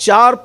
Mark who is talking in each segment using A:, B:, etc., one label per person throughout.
A: 4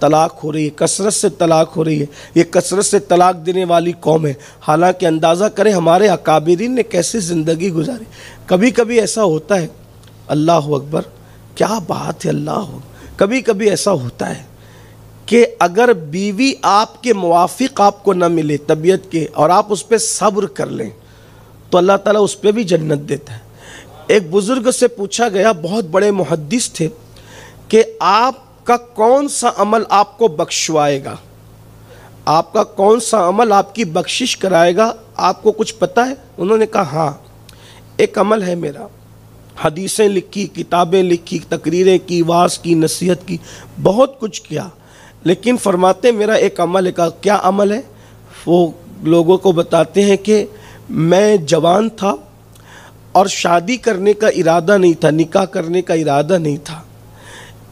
A: طلاق ہو رہی ہے، کثرت سے طلاق ہو رہی ہے، یہ کثرت سے طلاق دینے والی قوم ہے۔ حالانکہ اندازہ کریں ہمارے اکابرین نے کیسے زندگی گزاری۔ کبھی کبھی ایسا ہوتا ہے، اللہ اکبر، کیا بات ہے، اللہ اکبر، کبھی کبھی ایسا ہوتا ہے کہ اگر بیوی آپ کے موافق آپ کو نہ ملے طبیعت کے، اور آپ اس پہ صبر کر لیں تو اللہ تعالیٰ اس پہ بھی جنت دیتا ہے۔ ایک بزرگ سے پوچھا گیا، بہت بڑے محدث تھے، کہ آپ کا کون سا عمل آپ کو بخشوائے گا، آپ کا کون سا عمل آپ کی بخشش کرائے گا، آپ کو کچھ پتہ ہے؟ انہوں نے کہا ہاں، ایک عمل ہے میرا، حدیثیں لکھی، کتابیں لکھی، تقریریں کی، وعظ کی، نصیحت کی، بہت کچھ کیا، لیکن فرماتے میرا ایک عمل ہے۔ کہا کیا عمل ہے؟ وہ لوگوں کو بتاتے ہیں کہ میں جوان تھا اور شادی کرنے کا ارادہ نہیں تھا، نکاح کرنے کا ارادہ نہیں تھا۔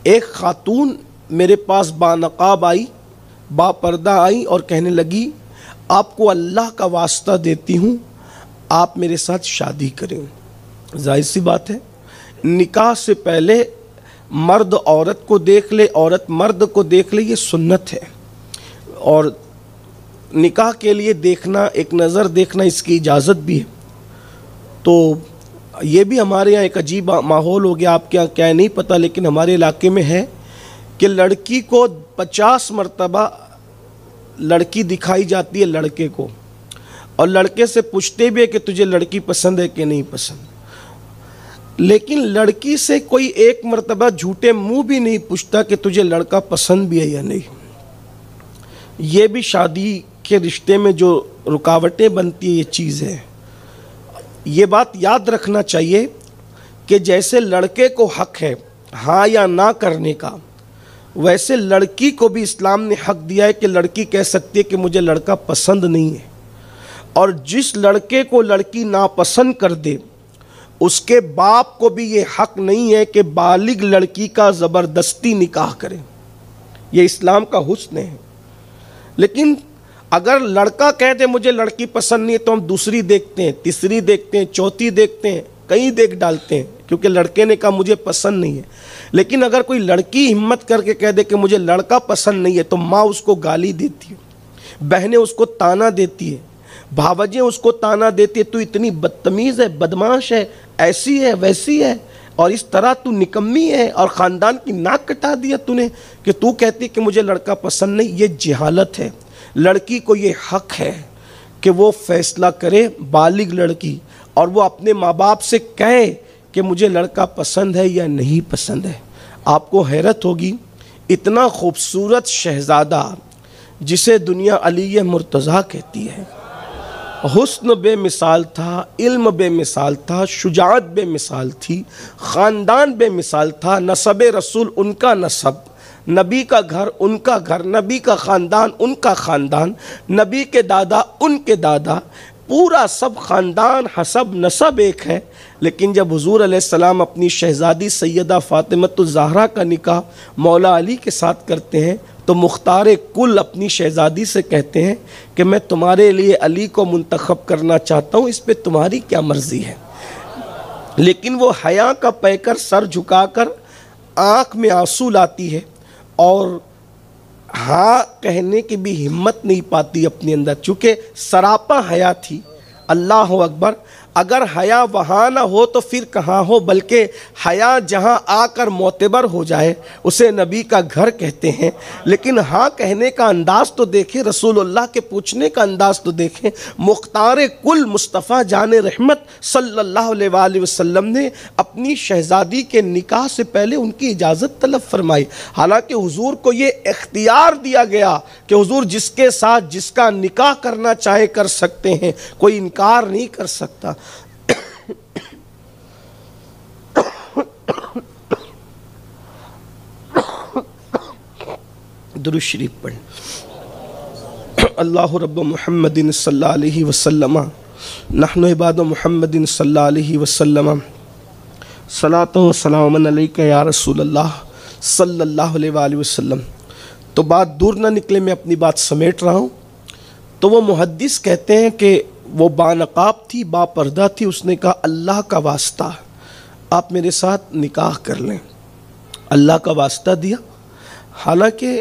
A: ایک خاتون میرے پاس بانقاب آئی، با پردہ آئی اور کہنے لگی آپ کو اللہ کا واسطہ دیتی ہوں، آپ میرے ساتھ شادی کریں۔ ظاہر سی بات ہے، نکاح سے پہلے مرد عورت کو دیکھ لے، عورت مرد کو دیکھ لے، یہ سنت ہے، اور نکاح کے لیے دیکھنا، ایک نظر دیکھنا، اس کی اجازت بھی ہے۔ تو یہ بھی ہمارے یہاں ایک عجیب ماحول ہو گیا، آپ کے یہاں کیا ہے نہیں پتہ، لیکن ہمارے علاقے میں ہے کہ لڑکی کو 50 مرتبہ لڑکی دکھائی جاتی ہے لڑکے کو، اور لڑکے سے پوچھتے بھی ہے کہ تجھے لڑکی پسند ہے کہ نہیں پسند، لیکن لڑکی سے کوئی ایک مرتبہ جھوٹے منہ بھی نہیں پوچھتا کہ تجھے لڑکا پسند بھی ہے یا نہیں۔ یہ بھی شادی کے رشتے میں جو رکاوٹیں بنتی ہیں، یہ چیز ہے۔ یہ بات یاد رکھنا چاہیے کہ جیسے لڑکے کو حق ہے ہاں یا نہ کرنے کا، ویسے لڑکی کو بھی اسلام نے حق دیا ہے کہ لڑکی کہہ سکتی ہے کہ مجھے لڑکا پسند نہیں ہے، اور جس لڑکے کو لڑکی ناپسند کر دے اس کے باپ کو بھی یہ حق نہیں ہے کہ بالغ لڑکی کا زبردستی نکاح کرے۔ یہ اسلام کا حسن ہے۔ لیکن اگر لڑکا کہہ دے مجھے لڑکی پسند نہیں ہے تو ہم دوسری دیکھتے ہیں، تیسری دیکھتے ہیں، چوتھی دیکھتے ہیں، کہیں دیکھ ڈالتے ہیں، کیونکہ لڑکے نے کہا مجھے پسند نہیں ہے۔ لیکن اگر کوئی لڑکی ہمت کر کے کہہ دے کہ مجھے لڑکا پسند نہیں ہے تو ماں اس کو گالی دیتی ہے، بہنیں اس کو تانا دیتی ہے، بھاوجیں اس کو تانا دیتی ہے، تو اتنی بدتمیز ہے، بدمعاش ہے، ایسی ہے، ویسی ہے، اور اس طرح تو نکمی ہے، اور خاندان کی ناک کٹا دیا تو نے کہ تو کہتی کہ مجھے لڑکا پسند نہیں۔ یہ جہالت ہے۔ لڑکی کو یہ حق ہے کہ وہ فیصلہ کرے، بالغ لڑکی، اور وہ اپنے ماں باپ سے کہے کہ مجھے لڑکا پسند ہے یا نہیں پسند ہے۔ آپ کو حیرت ہوگی، اتنا خوبصورت شہزادہ جسے دنیا علی مرتضیٰ کہتی ہے، حسن بے مثال تھا، علم بے مثال تھا، شجاعت بے مثال تھی، خاندان بے مثال تھا، نسب رسول ان کا نسب، نبی کا گھر ان کا گھر، نبی کا خاندان ان کا خاندان، نبی کے دادا ان کے دادا، پورا سب خاندان حسب نسب ایک ہے۔ لیکن جب حضور علیہ السلام اپنی شہزادی سیدہ فاطمۃ الزہرا کا نکاح مولا علی کے ساتھ کرتے ہیں تو مختار کل اپنی شہزادی سے کہتے ہیں کہ میں تمہارے لیے علی کو منتخب کرنا چاہتا ہوں، اس پہ تمہاری کیا مرضی ہے۔ لیکن وہ حیا کا پیکر سر جھکا کر آنکھ میں آنسو لاتی ہے اور ہاں کہنے کی بھی ہمت نہیں پاتی اپنے اندر، چونکہ سراپا حیا تھی۔ اللہ اکبر، اگر حیا وہاں نہ ہو تو پھر کہاں ہو، بلکہ حیا جہاں آ کر معتبر ہو جائے اسے نبی کا گھر کہتے ہیں۔ لیکن ہاں کہنے کا انداز تو دیکھیں، رسول اللہ کے پوچھنے کا انداز تو دیکھیں۔ مختار کل مصطفیٰ جان رحمت صلی اللہ علیہ وآلہ وسلم نے اپنی شہزادی کے نکاح سے پہلے ان کی اجازت طلب فرمائی، حالانکہ حضور کو یہ اختیار دیا گیا کہ حضور جس کے ساتھ جس کا نکاح کرنا چاہے کر سکتے ہیں، کوئی انکار نہیں کر سکتا۔ درود شریف پڑھ۔ اللہ رب محمد صلی اللہ علیہ وسلم، نحن عباد محمد صلی اللہ علیہ وسلم، صلاۃ و سلام علیک یا رسول اللہ صلی اللہ علیہ وآلہ وسلم۔ تو بات دور نہ نکلے، میں اپنی بات سمیٹ رہا ہوں۔ تو وہ محدث کہتے ہیں کہ وہ بانقاب تھی، با پردہ تھی، اس نے کہا اللہ کا واسطہ آپ میرے ساتھ نکاح کر لیں۔ اللہ کا واسطہ دیا، حالانکہ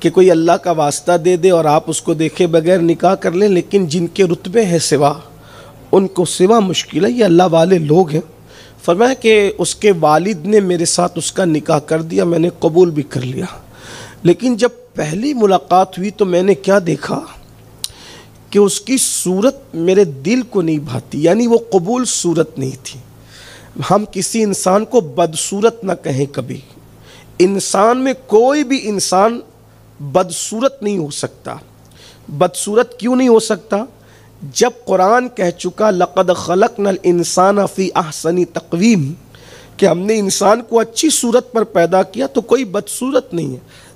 A: کہ کوئی اللہ کا واسطہ دے دے اور آپ اس کو دیکھے بغیر نکاح کر لیں، لیکن جن کے رتبے ہیں سوا، ان کو سوا مشکل ہے، یہ اللہ والے لوگ ہیں۔ فرمایا کہ اس کے والد نے میرے ساتھ اس کا نکاح کر دیا، میں نے قبول بھی کر لیا، لیکن جب پہلی ملاقات ہوئی تو میں نے کیا دیکھا کہ اس کی صورت میرے دل کو نہیں بھاتی، یعنی وہ قبول صورت نہیں تھی۔ ہم کسی انسان کو بدصورت نہ کہیں کبھی، انسان میں کوئی بھی انسان بدصورت نہیں ہو سکتا۔ بدصورت کیوں نہیں ہو سکتا؟ جب قرآن کہہ چکا لقد خلقنا الانسان فی احسن تقویم، کہ ہم نے انسان کو اچھی صورت پر پیدا کیا، تو کوئی بدصورت نہیں ہے۔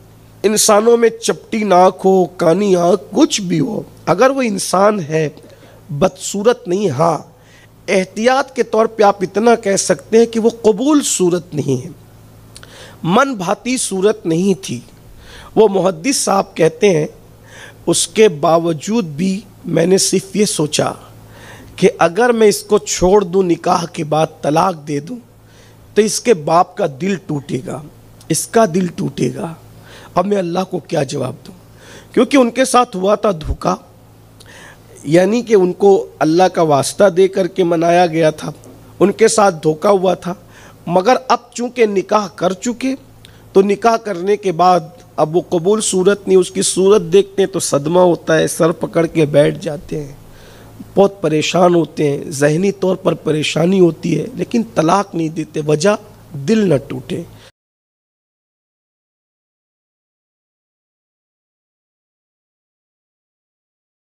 A: انسانوں میں چپٹی ناک ہو، کانی آنکھ، کچھ بھی ہو، اگر وہ انسان ہے بدصورت نہیں۔ ہاں، احتیاط کے طور پہ آپ اتنا کہہ سکتے ہیں کہ وہ قبول صورت نہیں ہے، من بھاتی صورت نہیں تھی۔ وہ محدث صاحب کہتے ہیں اس کے باوجود بھی میں نے صرف یہ سوچا کہ اگر میں اس کو چھوڑ دوں، نکاح کے بعد طلاق دے دوں، تو اس کے باپ کا دل ٹوٹے گا، اس کا دل ٹوٹے گا۔ اب میں اللہ کو کیا جواب دوں؟ کیونکہ ان کے ساتھ ہوا تھا دھوکا، یعنی کہ ان کو اللہ کا واسطہ دے کر کے منایا گیا تھا، ان کے ساتھ دھوکا ہوا تھا، مگر اب چونکہ نکاح کر چکے تو نکاح کرنے کے بعد اب وہ قبول صورت نہیں، اس کی صورت دیکھتے ہیں تو صدمہ ہوتا ہے، سر پکڑ کے بیٹھ جاتے ہیں، بہت پریشان ہوتے ہیں، ذہنی طور پر پریشانی ہوتی ہے، لیکن طلاق نہیں دیتے، وجہ دل نہ ٹوٹے۔